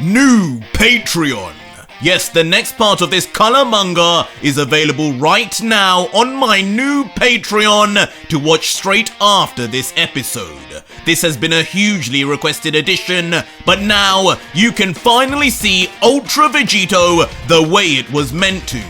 New Patreon. Yes, the next part of this color manga is available right now on my new Patreon to watch straight after this episode. This has been a hugely requested addition, but now you can finally see Ultra Vegito the way it was meant to.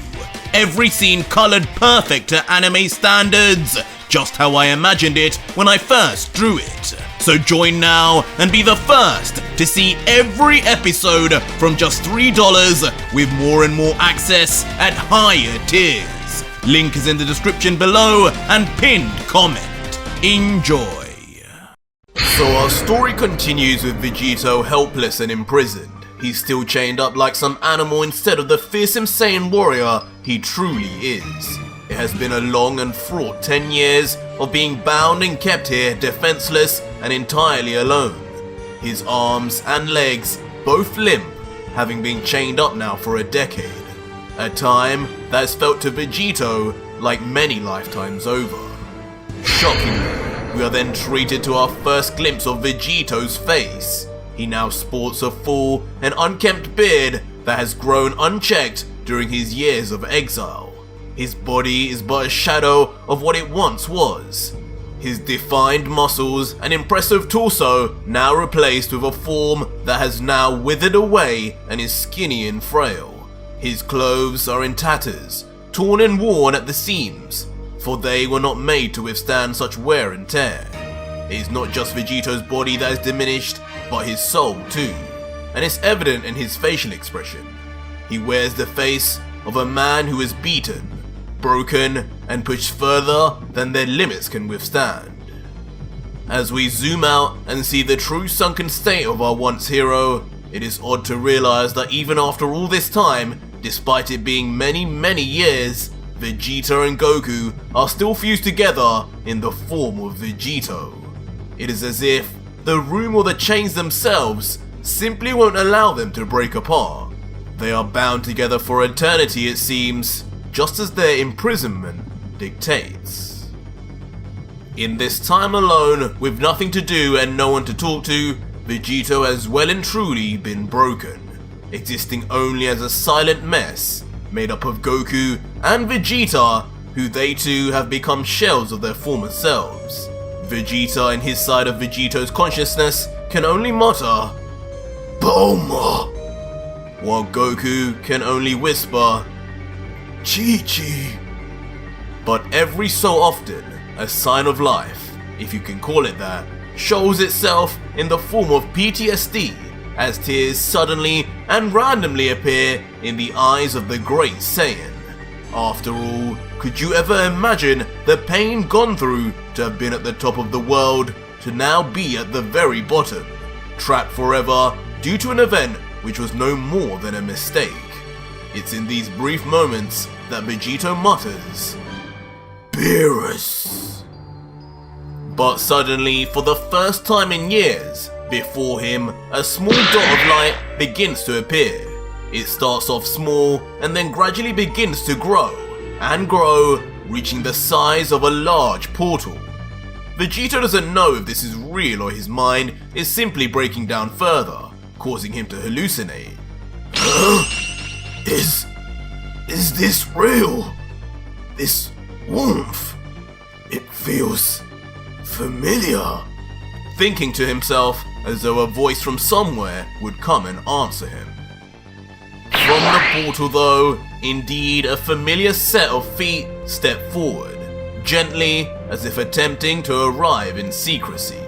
Every scene colored perfect to anime standards, just how I imagined it when I first drew it. So join now and be the first to see every episode from just $3 with more and more access at higher tiers. Link is in the description below and pinned comment. Enjoy. So our story continues with Vegito helpless and imprisoned. He's still chained up like some animal instead of the fearsome Saiyan warrior he truly is. It has been a long and fraught 10 years of being bound and kept here defenseless and entirely alone. His arms and legs both limp, having been chained up now for a decade. A time that has felt to Vegito like many lifetimes over. Shockingly, we are then treated to our first glimpse of Vegito's face. He now sports a full and unkempt beard that has grown unchecked during his years of exile. His body is but a shadow of what it once was. His defined muscles and impressive torso now replaced with a form that has now withered away and is skinny and frail. His clothes are in tatters, torn and worn at the seams, for they were not made to withstand such wear and tear. It is not just Vegito's body that is diminished, but his soul too, and it's evident in his facial expression. He wears the face of a man who is beaten, broken, and pushed further than their limits can withstand. As we zoom out and see the true sunken state of our once hero, it is odd to realize that even after all this time, despite it being many years, Vegeta and Goku are still fused together in the form of Vegito. It is as if the room or the chains themselves simply won't allow them to break apart. They are bound together for eternity, it seems, just as their imprisonment dictates. In this time alone, with nothing to do and no one to talk to, Vegito has well and truly been broken, existing only as a silent mess, made up of Goku and Vegeta, who they two have become shells of their former selves. Vegeta in his side of Vegito's consciousness can only mutter, "Bulma," while Goku can only whisper, "Chi-Chi." But every so often, a sign of life, if you can call it that, shows itself in the form of PTSD as tears suddenly and randomly appear in the eyes of the great Saiyan. After all, could you ever imagine the pain gone through to have been at the top of the world to now be at the very bottom, trapped forever due to an event which was no more than a mistake? It's in these brief moments that Vegito mutters, "Beerus." But suddenly, for the first time in years, before him, a small dot of light begins to appear. It starts off small and then gradually begins to grow and grow, reaching the size of a large portal. Vegito doesn't know if this is real or his mind is simply breaking down further, causing him to hallucinate. Huh? Is this real? This warmth, it feels familiar. Thinking to himself as though a voice from somewhere would come and answer him. From the portal though, indeed a familiar set of feet step forward, gently as if attempting to arrive in secrecy.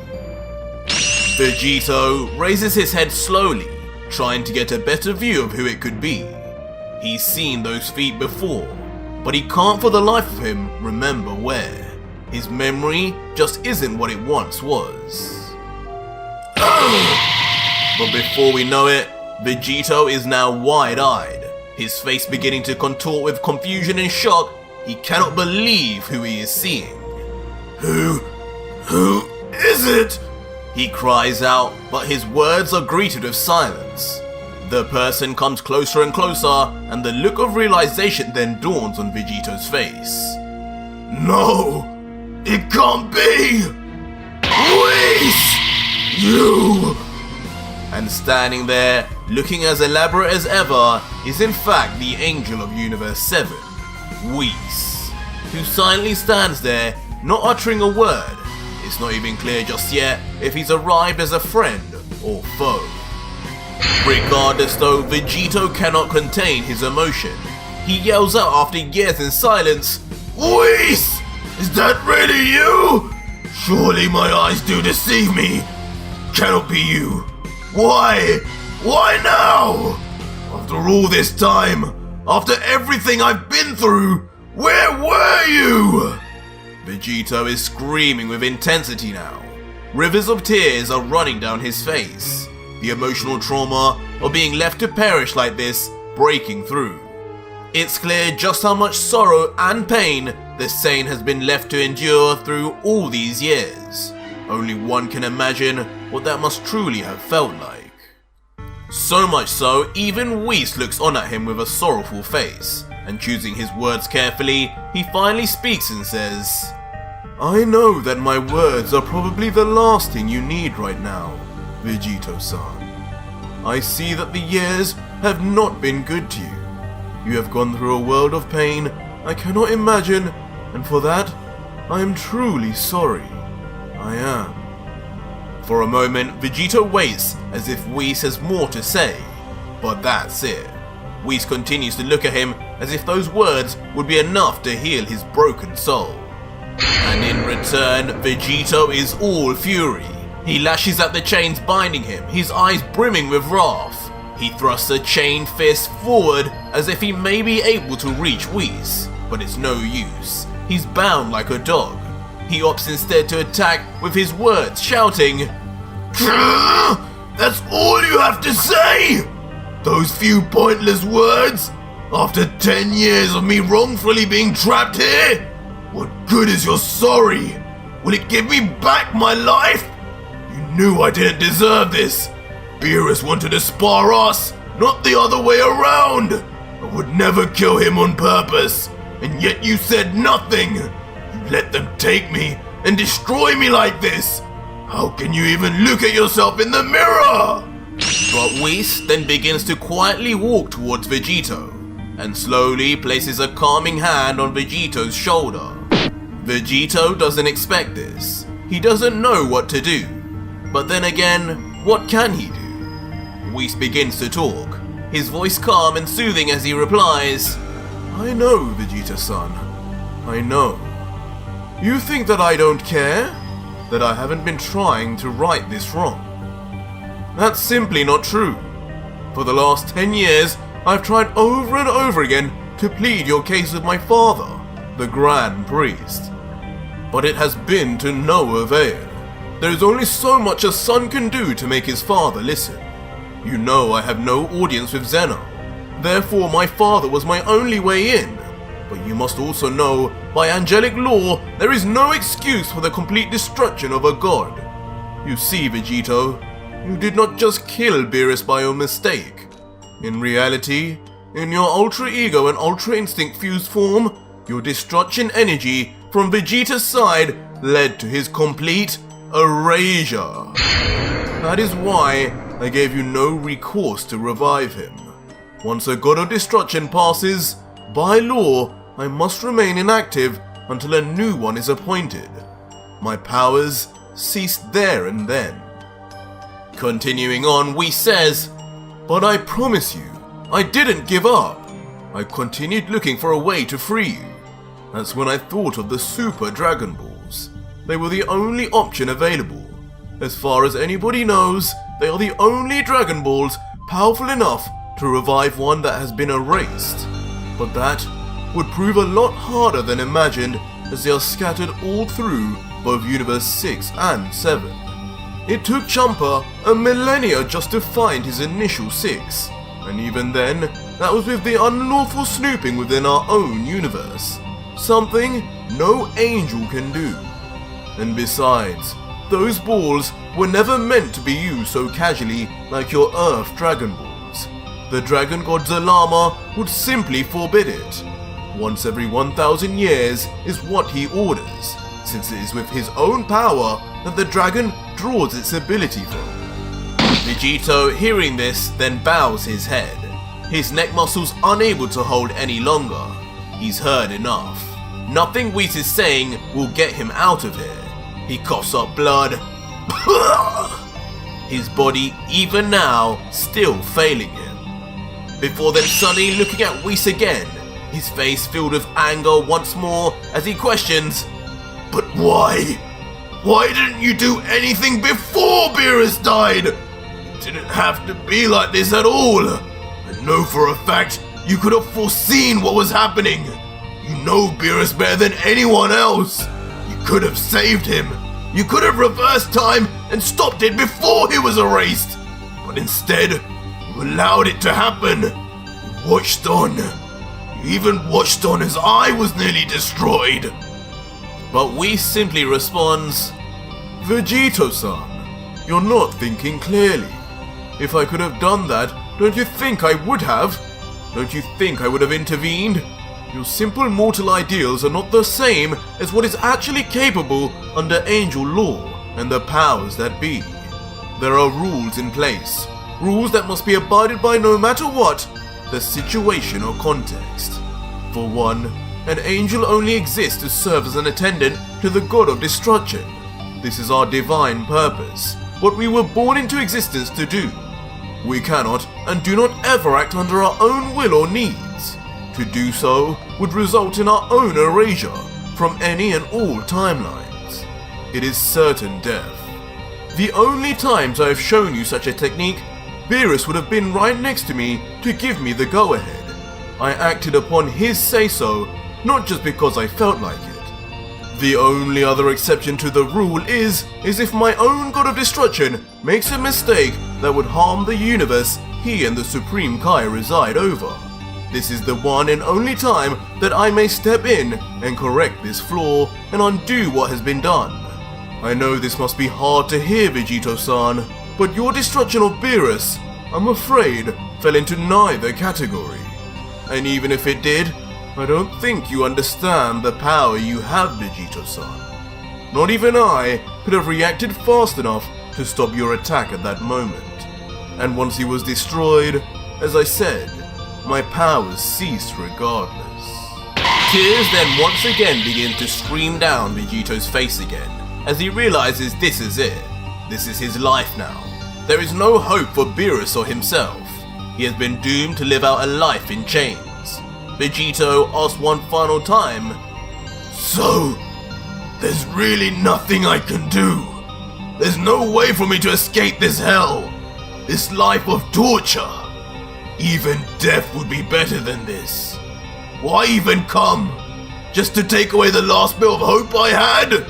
Vegito raises his head slowly, trying to get a better view of who it could be. He's seen those feet before, but he can't for the life of him remember where. His memory just isn't what it once was. But before we know it, Vegito is now wide-eyed, his face beginning to contort with confusion and shock. He cannot believe who he is seeing. Who is it? He cries out, but his words are greeted with silence. The person comes closer and closer, and the look of realization then dawns on Vegito's face. No, it can't be! Please! You! And standing there, looking as elaborate as ever, is in fact the Angel of Universe 7, Whis, who silently stands there, not uttering a word. It's not even clear just yet if he's arrived as a friend or foe. Regardless though, Vegito cannot contain his emotion. He yells out after years in silence, "Whis! Is that really you? Surely my eyes do deceive me. Cannot be you. Why? Why now? After all this time, after everything I've been through, where were you?" Vegito is screaming with intensity now. Rivers of tears are running down his face. The emotional trauma of being left to perish like this breaking through. It's clear just how much sorrow and pain the Saiyan has been left to endure through all these years. Only one can imagine what that must truly have felt like. So much so, even Whis looks on at him with a sorrowful face, and choosing his words carefully, he finally speaks and says, "I know that my words are probably the last thing you need right now, Vegito-san. I see that the years have not been good to you. You have gone through a world of pain I cannot imagine, and for that, I am truly sorry. I am." For a moment, Vegito waits as if Whis has more to say, but that's it. Whis continues to look at him as if those words would be enough to heal his broken soul. And in return, Vegito is all fury. He lashes at the chains binding him, his eyes brimming with wrath. He thrusts a chained fist forward as if he may be able to reach Whis, but it's no use. He's bound like a dog. He opts instead to attack with his words, shouting, "That's all you have to say? Those few pointless words? After 10 years of me wrongfully being trapped here? What good is your sorry? Will it give me back my life? You knew I didn't deserve this. Beerus wanted to spar us, not the other way around. I would never kill him on purpose, and yet you said nothing. You let them take me and destroy me like this. How can you even look at yourself in the mirror?" But Whis then begins to quietly walk towards Vegito, and slowly places a calming hand on Vegito's shoulder. Vegito doesn't expect this. He doesn't know what to do. But then again, what can he do? Whis begins to talk, his voice calm and soothing as he replies, "I know, Vegito-san. I know. You think that I don't care? That I haven't been trying to right this wrong? That's simply not true. For the last 10 years, I've tried over and over again to plead your case with my father, the Grand Priest. But it has been to no avail. There is only so much a son can do to make his father listen. You know I have no audience with Zeno. Therefore my father was my only way in. But you must also know, by angelic law, there is no excuse for the complete destruction of a god. You see, Vegito, you did not just kill Beerus by your mistake. In reality, in your Ultra Ego and Ultra Instinct fused form, your destruction energy from Vegeta's side led to his complete erasure. That is why I gave you no recourse to revive him. Once a god of destruction passes, by law, I must remain inactive until a new one is appointed. My powers ceased there and then." Continuing on, Whis says, "But I promise you, I didn't give up. I continued looking for a way to free you. That's when I thought of the Super Dragon Balls. They were the only option available. As far as anybody knows, they are the only Dragon Balls powerful enough to revive one that has been erased. But that would prove a lot harder than imagined, as they are scattered all through both Universe 6 and 7. It took Champa a millennia just to find his initial 6, and even then, that was with the unlawful snooping within our own universe. Something no angel can do. And besides, those balls were never meant to be used so casually like your Earth Dragon Balls. The Dragon God Zalama would simply forbid it. Once every 1,000 years is what he orders, since it is with his own power that the dragon draws its ability from. Vegito, hearing this, then bows his head, his neck muscles unable to hold any longer. He's heard enough. Nothing Whis is saying will get him out of here. He coughs up blood, his body, even now, still failing him. Before then suddenly looking at Whis again, his face filled with anger once more as he questions, "But why? Why didn't you do anything before Beerus died? It didn't have to be like this at all. I know for a fact you could have foreseen what was happening. You know Beerus better than anyone else. You could have saved him. You could have reversed time and stopped it before he was erased. But instead, you allowed it to happen. You watched on. You even watched on as I was nearly destroyed." But Whis simply responds, "Vegito-san, you're not thinking clearly. If I could have done that, don't you think I would have? Don't you think I would have intervened? Your simple mortal ideals are not the same as what is actually capable under angel law and the powers that be. There are rules in place, rules that must be abided by no matter what the situation or context. For one, an angel only exists to serve as an attendant to the god of destruction. This is our divine purpose, what we were born into existence to do. We cannot and do not ever act under our own will or needs. To do so would result in our own erasure from any and all timelines. It is certain death. The only times I have shown you such a technique, Beerus would have been right next to me to give me the go-ahead. I acted upon his say-so, not just because I felt like it. The only other exception to the rule is if my own god of destruction makes a mistake that would harm the universe he and the Supreme Kai reside over. This is the one and only time that I may step in and correct this flaw and undo what has been done. I know this must be hard to hear, Vegito-san, but your destruction of Beerus, I'm afraid, fell into neither category. And even if it did, I don't think you understand the power you have, Vegito-san. Not even I could have reacted fast enough to stop your attack at that moment. And once he was destroyed, as I said, my powers ceased regardless." Tears then once again begin to stream down Vegito's face again, as he realizes this is it. This is his life now. There is no hope for Beerus or himself. He has been doomed to live out a life in chains. Vegito asks one final time, "So, there's really nothing I can do? There's no way for me to escape this hell, this life of torture? Even death would be better than this. Why even come? Just to take away the last bit of hope I had?"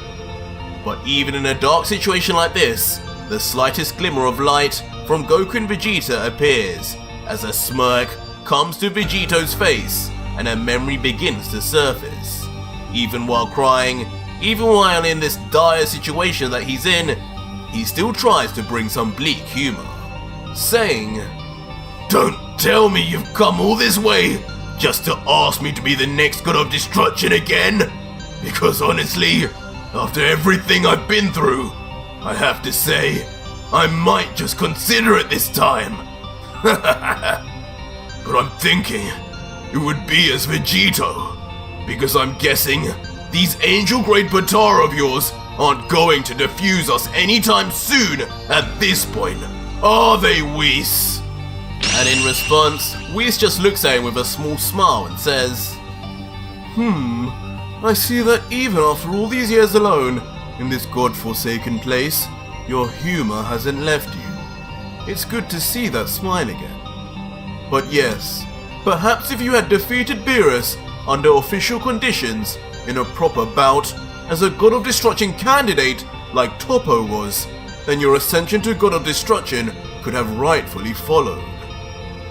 But even in a dark situation like this, the slightest glimmer of light from Goku and Vegeta appears as a smirk comes to Vegito's face and a memory begins to surface. Even while crying, even while in this dire situation that he's in, he still tries to bring some bleak humor, saying, "Don't tell me you've come all this way just to ask me to be the next god of destruction again, because honestly, after everything I've been through, I have to say, I might just consider it this time." But I'm thinking it would be as Vegito, because I'm guessing these angel-grade Potara of yours aren't going to defuse us anytime soon at this point, are they, Whis? And in response, Whis just looks at him with a small smile and says, I see that even after all these years alone, in this god-forsaken place, your humor hasn't left you. It's good to see that smile again. But yes, perhaps if you had defeated Beerus under official conditions in a proper bout as a god of destruction candidate like Toppo was, then your ascension to god of destruction could have rightfully followed.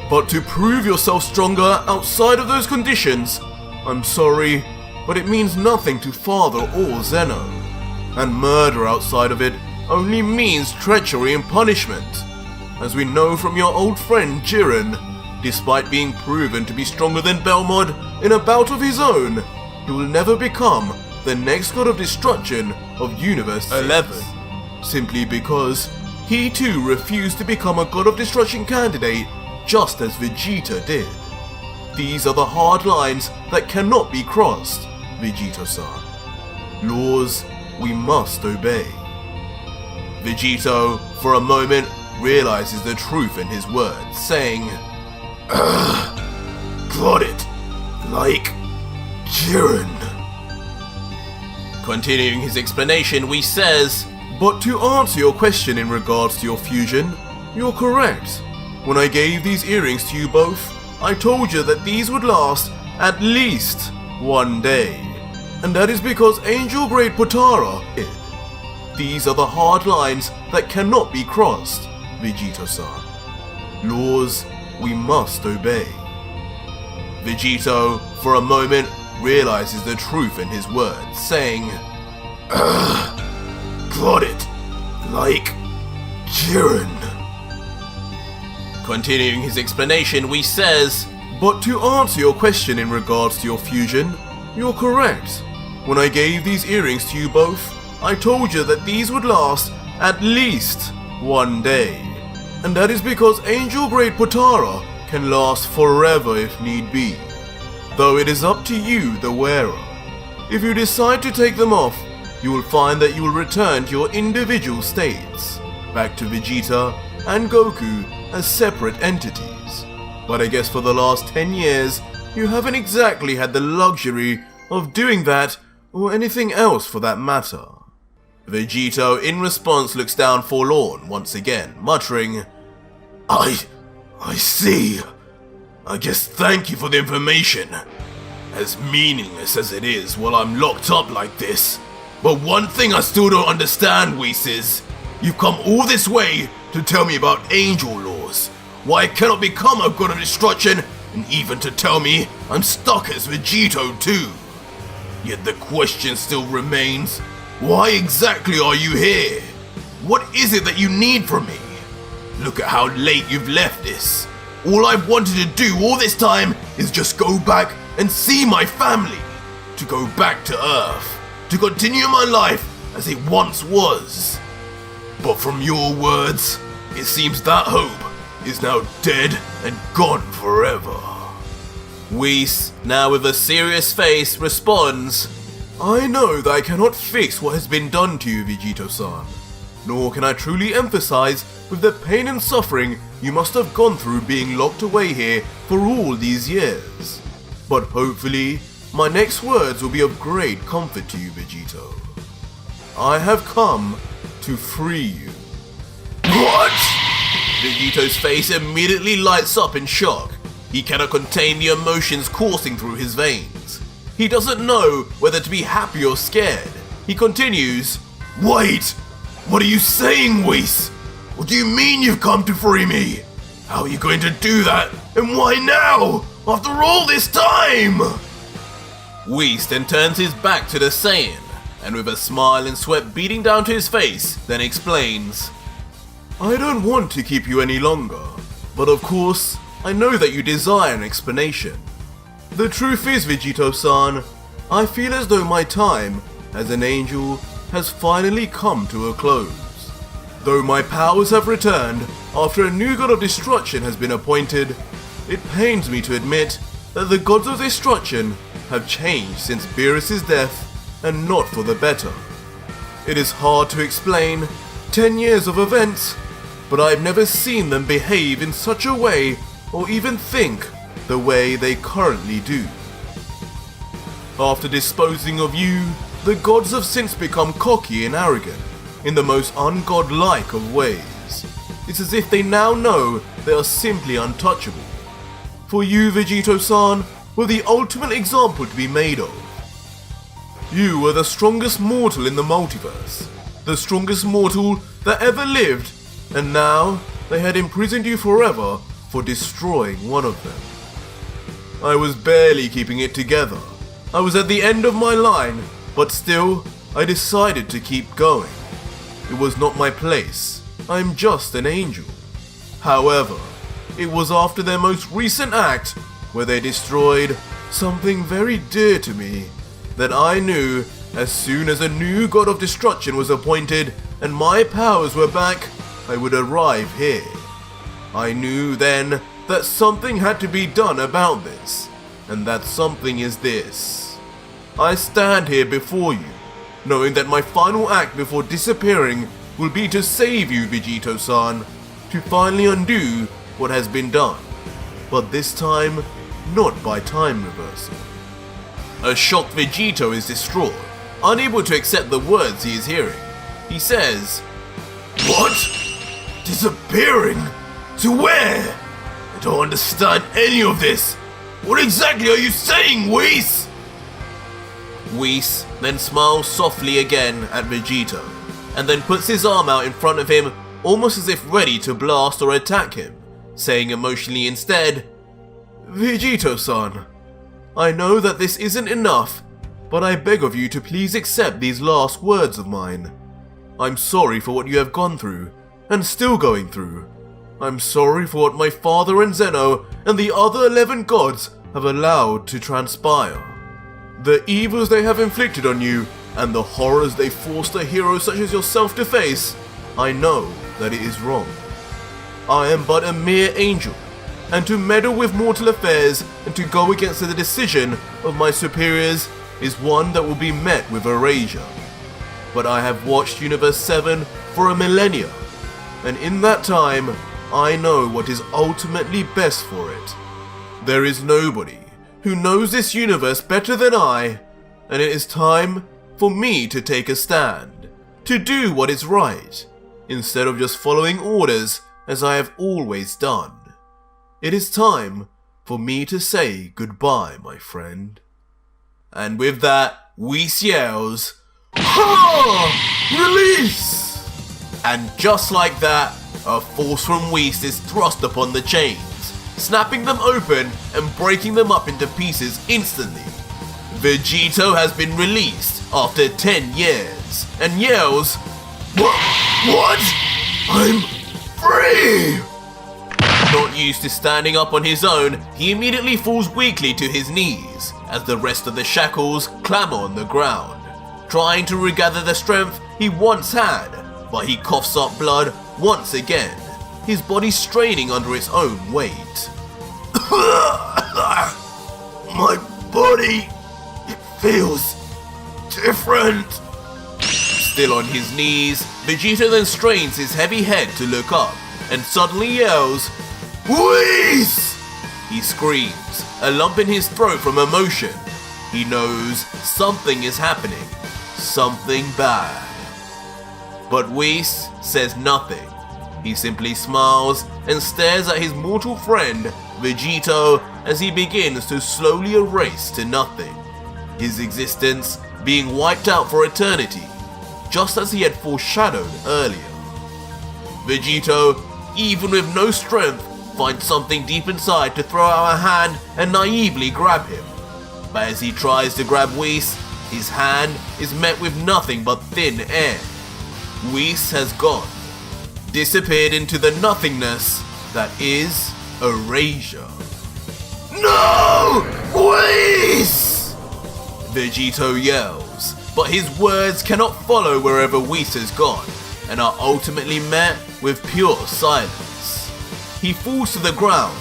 But to prove yourself stronger outside of those conditions, I'm sorry, but it means nothing to Father or Zeno. And murder outside of it only means treachery and punishment. As we know from your old friend Jiren, despite being proven to be stronger than Belmod in a bout of his own, he will never become the next god of destruction of Universe 11, simply because He too refused to become a God of Destruction candidate, just as Vegeta did. These are the hard lines that cannot be crossed, Vegito-san. Laws we must obey. Vegito, for a moment, realizes the truth in his words, saying, got it, like Jiren. Continuing his explanation, Whis says, but to answer your question in regards to your fusion, you're correct. When I gave these earrings to you both, I told you that these would last at least one day. And that is because Angel Grade Potara did. These are the hard lines that cannot be crossed, Vegito-san. Laws we must obey. Vegito, for a moment, realizes the truth in his words, saying, got it, like Jiren. Continuing his explanation, Whis says, but to answer your question in regards to your fusion, you're correct. When I gave these earrings to you both, I told you that these would last at least one day. And that is because Angel Grade Potara can last forever if need be. Though it is up to you, the wearer. If you decide to take them off, you will find that you will return to your individual states, back to Vegeta and Goku as separate entities. But I guess for the last 10 years, you haven't exactly had the luxury of doing that or anything else for that matter. Vegito in response looks down forlorn once again, muttering, I see. I guess thank you for the information. As meaningless as it is while I'm locked up like this. But one thing I still don't understand, Whis, is you've come all this way to tell me about angel laws, why I cannot become a God of Destruction, and even to tell me I'm stuck as Vegito too. Yet the question still remains, why exactly are you here? What is it that you need from me? Look at how late you've left this. All I've wanted to do all this time is just go back and see my family. To go back to Earth. To continue my life as it once was. But from your words, it seems that hope is now dead and gone forever. Whis, now with a serious face, responds, I know that I cannot fix what has been done to you, Vegito-san. Nor can I truly emphasize with the pain and suffering you must have gone through being locked away here for all these years. But hopefully, my next words will be of great comfort to you, Vegito. I have come to free you. What? Vegito's face immediately lights up in shock. He cannot contain the emotions coursing through his veins. He doesn't know whether to be happy or scared. He continues, Wait! What are you saying, Whis? What do you mean you've come to free me? How are you going to do that? And why now? After all this time? Whis then turns his back to the Saiyan, and with a smile and sweat beating down to his face, then explains, I don't want to keep you any longer, but of course, I know that you desire an explanation. The truth is, Vegito-san, I feel as though my time as an angel has finally come to a close. Though my powers have returned after a new God of Destruction has been appointed, it pains me to admit that the gods of destruction have changed since Beerus's death, and not for the better. It is hard to explain 10 years of events, but I've never seen them behave in such a way or even think the way they currently do. After disposing of you, the gods have since become cocky and arrogant in the most ungodlike of ways. It's as if they now know they are simply untouchable. For you, Vegito-san, were the ultimate example to be made of. You were the strongest mortal in the multiverse, the strongest mortal that ever lived, and now they had imprisoned you forever for destroying one of them. I was barely keeping it together. I was at the end of my line, but still, I decided to keep going. It was not my place. I am just an angel. However, it was after their most recent act, where they destroyed something very dear to me, that I knew as soon as a new God of Destruction was appointed and my powers were back, I would arrive here. I knew then that something had to be done about this, and that something is this. I stand here before you, knowing that my final act before disappearing will be to save you, Vegito-san, to finally undo what has been done, but this time, not by time reversal. A shocked Vegito is distraught, unable to accept the words he is hearing. He says, "What? Disappearing? To where? I don't understand any of this. What exactly are you saying, Whis?" Whis then smiles softly again at Vegito, and then puts his arm out in front of him, almost as if ready to blast or attack him, saying emotionally instead, "Vegito-san, I know that this isn't enough, but I beg of you to please accept these last words of mine. I'm sorry for what you have gone through, and still going through. I'm sorry for what my father and Zeno and the other 11 gods have allowed to transpire. The evils they have inflicted on you, and the horrors they forced a hero such as yourself to face, I know that it is wrong. I am but a mere angel, and to meddle with mortal affairs and to go against the decision of my superiors is one that will be met with erasure. But I have watched Universe 7 for a millennia, and in that time, I know what is ultimately best for it. There is nobody who knows this universe better than I, and it is time for me to take a stand, to do what is right, instead of just following orders as I have always done. It is time for me to say goodbye, my friend." And with that, Whis yells, "Ha! Release!" And just like that, a force from Whis is thrust upon the chains, snapping them open and breaking them up into pieces instantly. Vegito has been released after 10 years and yells, What? I'm free!" Not used to standing up on his own, he immediately falls weakly to his knees as the rest of the shackles clamber on the ground, trying to regather the strength he once had, but he coughs up blood once again, his body straining under its own weight. "My body, it feels different." Still on his knees, Vegito then strains his heavy head to look up and suddenly yells, "Whis!" He screams, a lump in his throat from emotion. He knows something is happening, something bad. But Whis says nothing. He simply smiles and stares at his mortal friend, Vegito, as he begins to slowly erase to nothing, his existence being wiped out for eternity, just as he had foreshadowed earlier. Vegito, even with no strength, finds something deep inside to throw out a hand and naively grab him. But as he tries to grab Whis, his hand is met with nothing but thin air. Whis has gone, disappeared into the nothingness that is erasure. "No! Whis!" Vegito yells, but his words cannot follow wherever Whis has gone, and are ultimately met with pure silence. He falls to the ground,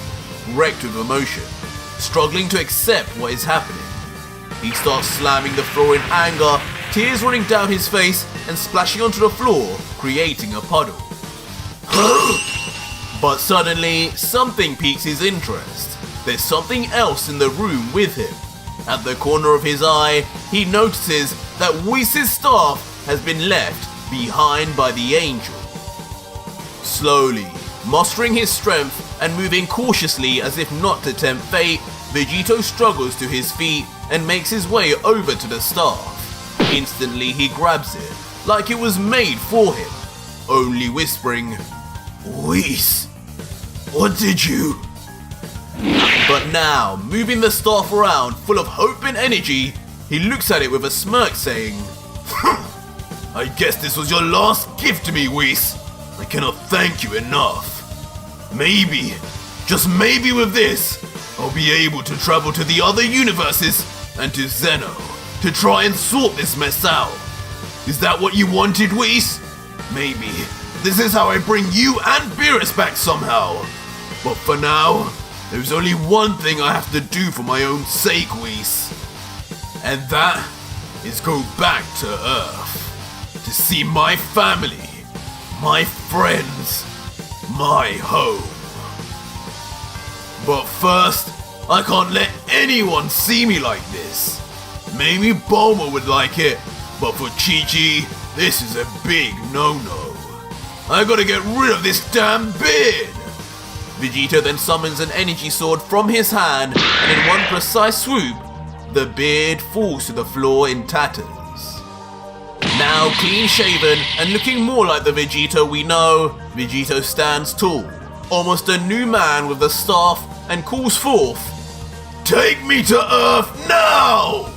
wrecked with emotion, struggling to accept what is happening. He starts slamming the floor in anger, tears running down his face and splashing onto the floor, creating a puddle. But suddenly, something piques his interest. There's something else in the room with him. At the corner of his eye, he notices that Whis' staff has been left behind by the angel. Slowly, mustering his strength and moving cautiously as if not to tempt fate, Vegito struggles to his feet and makes his way over to the staff. Instantly he grabs it, like it was made for him, only whispering, "Whis, what did you?" But now, moving the staff around full of hope and energy, he looks at it with a smirk saying, "I guess this was your last gift to me, Whis. I cannot thank you enough. Maybe, just maybe with this, I'll be able to travel to the other universes and to Zeno to try and sort this mess out. Is that what you wanted, Whis? Maybe this is how I bring you and Beerus back somehow. But for now, there's only one thing I have to do for my own sake, Whis. And that is go back to Earth. To see my family, my friends, my home. But first, I can't let anyone see me like this. Maybe Bulma would like it, but for Chi-Chi, this is a big no-no. I gotta get rid of this damn beard! Vegito then summons an energy sword from his hand, and in one precise swoop, the beard falls to the floor in tatters. Now clean shaven and looking more like the Vegito we know, Vegito stands tall, almost a new man with the staff, and calls forth, "Take me to Earth now!"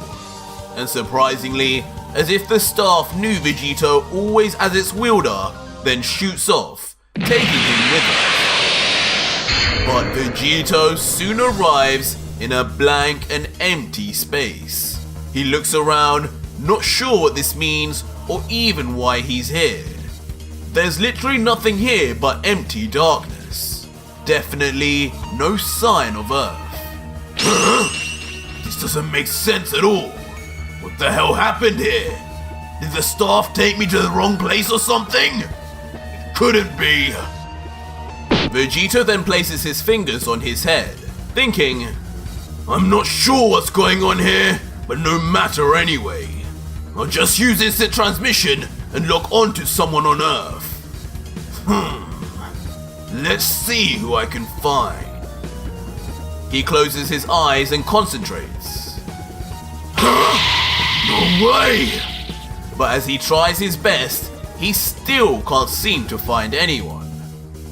And surprisingly, as if the staff knew Vegito always as its wielder, then shoots off, taking him with it. But Vegito soon arrives in a blank and empty space. He looks around, not sure what this means or even why he's here. There's literally nothing here but empty darkness. Definitely no sign of Earth. This doesn't make sense at all. What the hell happened here? Did the staff take me to the wrong place or something? It couldn't be. Vegito then places his fingers on his head, thinking, I'm not sure what's going on here, but no matter anyway. I'll just use instant transmission and lock onto someone on Earth. Let's see who I can find. He closes his eyes and concentrates. No way! But as he tries his best, he still can't seem to find anyone.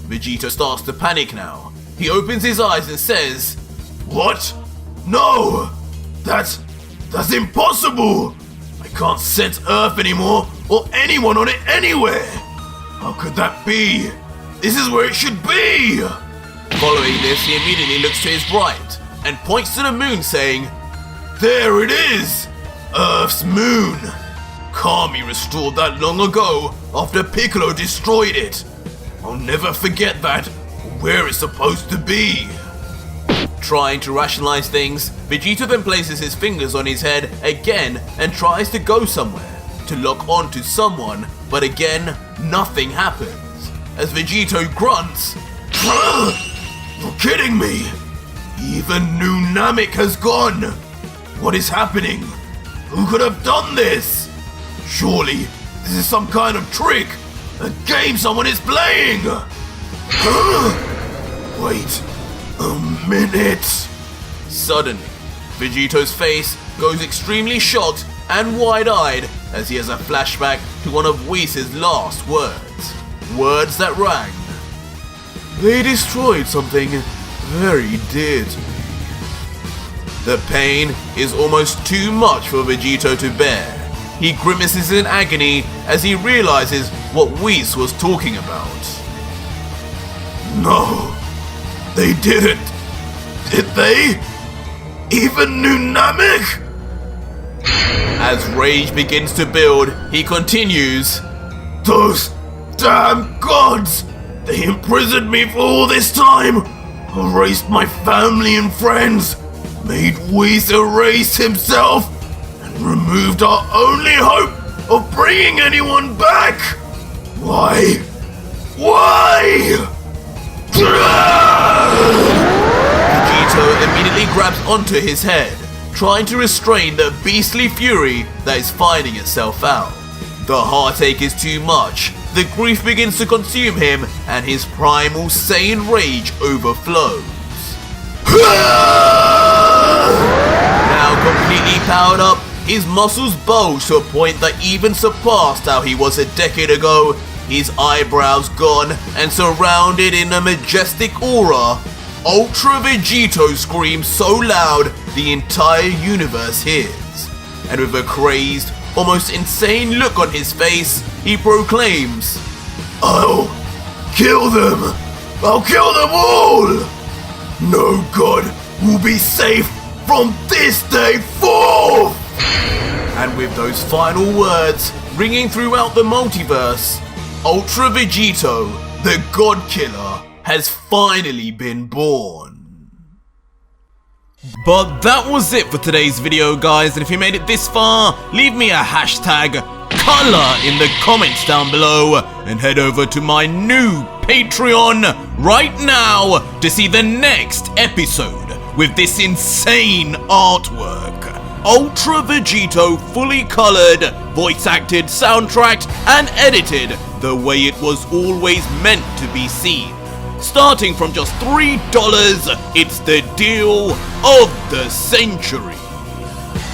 Vegito starts to panic now. He opens his eyes and says, What? No! That's impossible! I can't sense Earth anymore or anyone on it anywhere! How could that be? This is where it should be! Following this, he immediately looks to his right and points to the moon saying, There it is! Earth's moon! Kami restored that long ago after Piccolo destroyed it. I'll never forget that or where it's supposed to be. Trying to rationalize things, Vegito then places his fingers on his head again and tries to go somewhere to lock onto someone, but again, nothing happens. As Vegito grunts, You're kidding me! Even New Namek has gone! What is happening? Who could have done this? Surely, this is some kind of trick! A game someone is playing! Wait a minute! Suddenly, Vegito's face goes extremely shocked and wide-eyed as he has a flashback to one of Whis' last words. Words that rang. They destroyed something very dear to me. The pain is almost too much for Vegito to bear. He grimaces in agony as he realizes what Whis was talking about. No, they didn't. Did they? Even New Namek? As rage begins to build, he continues, Those damn gods! They imprisoned me for all this time! Erased my family and friends! Made Whis erase himself! And removed our only hope of bringing anyone back! Why? Why? Vegito immediately grabs onto his head, trying to restrain the beastly fury that is finding itself out. The heartache is too much, the grief begins to consume him, and his primal Saiyan rage overflows. Now completely powered up, his muscles bulge to a point that even surpassed how he was a decade ago, his eyebrows gone and surrounded in a majestic aura. Ultra Vegito screams so loud the entire universe hears, and with a crazed, almost insane look on his face, he proclaims, I'll kill them! I'll kill them all! No god will be safe from this day forth! And with those final words ringing throughout the multiverse, Ultra Vegito, the God Killer, has finally been born. But that was it for today's video, guys, and if you made it this far, leave me a hashtag color in the comments down below and head over to my new Patreon right now to see the next episode with this insane artwork. Ultra Vegito fully colored, voice acted, soundtracked and edited the way it was always meant to be seen. Starting from just $3, it's the deal of the century.